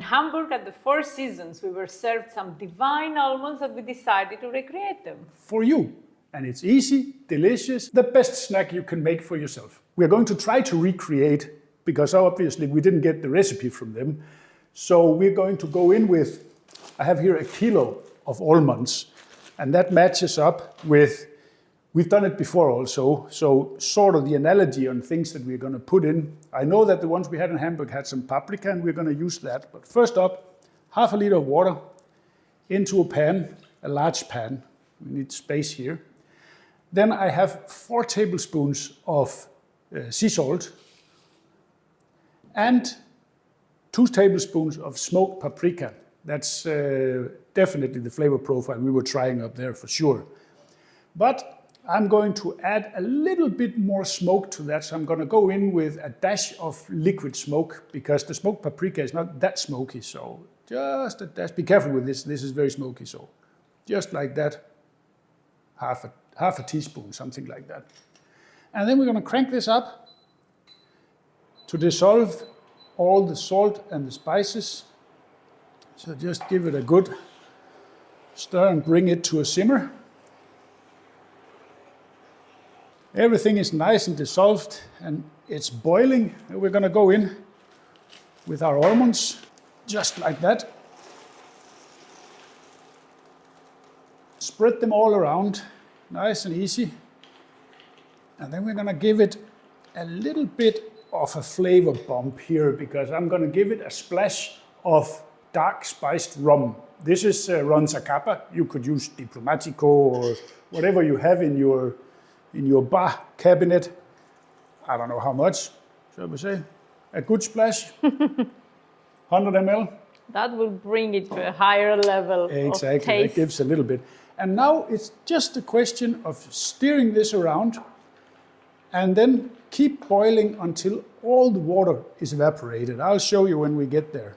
in Hamburg at the Four Seasons, we were served some divine almonds that we decided to recreate them. For you. And it's easy, delicious, the best snack you can make for yourself. We're going to try to recreate, because obviously we didn't get the recipe from them. So we're going to go in with, I have here 1 kilo of almonds, and that matches up with, we've done it before also, so sort of the analogy on things that we're going to put in. I know that the ones we had in Hamburg had some paprika, and we're going to use that. But first up, 1/2 liter of water into a pan, a large pan. We need space here. Then I have 4 tablespoons of sea salt and 2 tablespoons of smoked paprika. That's definitely the flavor profile we were trying up there for sure. But I'm going to add a little bit more smoke to that, so I'm going to go in with a dash of liquid smoke, because the smoked paprika is not that smoky, so just a dash. Be careful with this, this is very smoky, so just like that, half a teaspoon, something like that. And then we're going to crank this up to dissolve all the salt and the spices. So just give it a good stir and bring it to a simmer. Everything is nice and dissolved and it's boiling. And we're going to go in with our almonds, just like that. Spread them all around, nice and easy. And then we're going to give it a little bit of a flavor bump here, because I'm going to give it a splash of dark spiced rum. This is Ron Zacapa. You could use Diplomatico or whatever you have in your bar cabinet. I don't know how much, shall we say? A good splash, 100 ml. That will bring it to a higher level of taste. Exactly, that gives a little bit. And now it's just a question of stirring this around and then keep boiling until all the water is evaporated. I'll show you when we get there.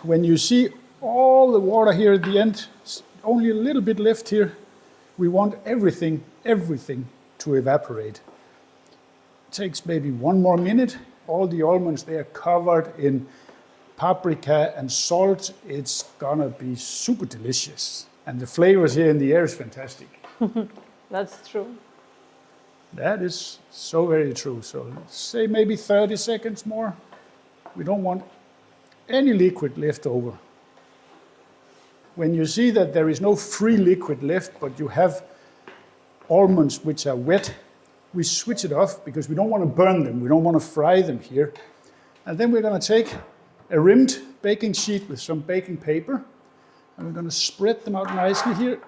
When you see all the water here at the end, only a little bit left here, we want everything to evaporate. It takes maybe 1 more minute. All the almonds, they are covered in paprika and salt. It's gonna be super delicious. And the flavors here in the air is fantastic. That's true. That is so very true. So say maybe 30 seconds more. We don't want any liquid left over. When you see that there is no free liquid left, but you have almonds which are wet, we switch it off because we don't want to burn them. We don't want to fry them here. And then we're going to take a rimmed baking sheet with some baking paper, and we're going to spread them out nicely here.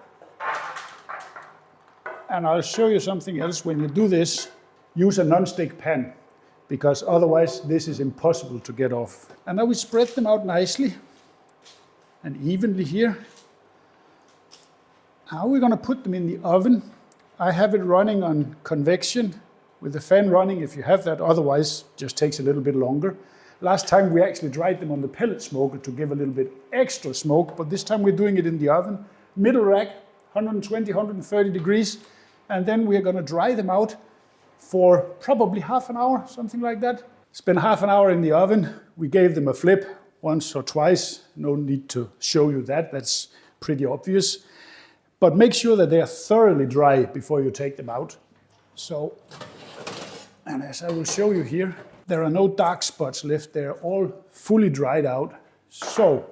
And I'll show you something else. When you do this, use a non-stick pan, because otherwise this is impossible to get off. And now we spread them out nicely and evenly here. Now we're going to put them in the oven. I have it running on convection with the fan running if you have that, otherwise it just takes a little bit longer. Last time we actually dried them on the pellet smoker to give a little bit extra smoke, but this time we're doing it in the oven. Middle rack, 120, 130 degrees, and then we're going to dry them out for probably half an hour, something like that. Spend half an hour in the oven. We gave them a flip once or twice. No need to show you that, that's pretty obvious. But make sure that they are thoroughly dry before you take them out. So, and as I will show you here, there are no dark spots left. They're all fully dried out. So,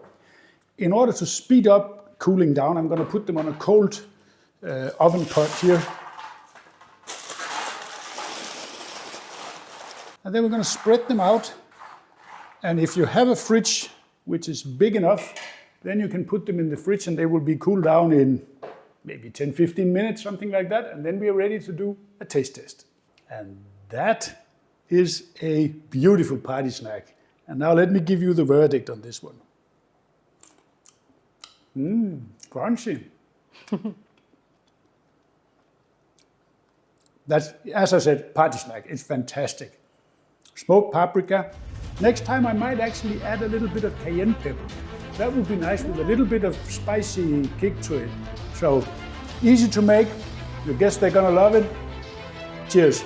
in order to speed up cooling down, I'm going to put them on a cold oven pot here. And then we're going to spread them out. And if you have a fridge which is big enough, then you can put them in the fridge and they will be cooled down in maybe 10-15 minutes, something like that. And then we are ready to do a taste test. And that is a beautiful party snack. And now let me give you the verdict on this one. Crunchy. That's, as I said, party snack. It's fantastic. Smoked paprika. Next time I might actually add a little bit of cayenne pepper. That would be nice with a little bit of spicy kick to it. So easy to make. I guess they're gonna love it. Cheers.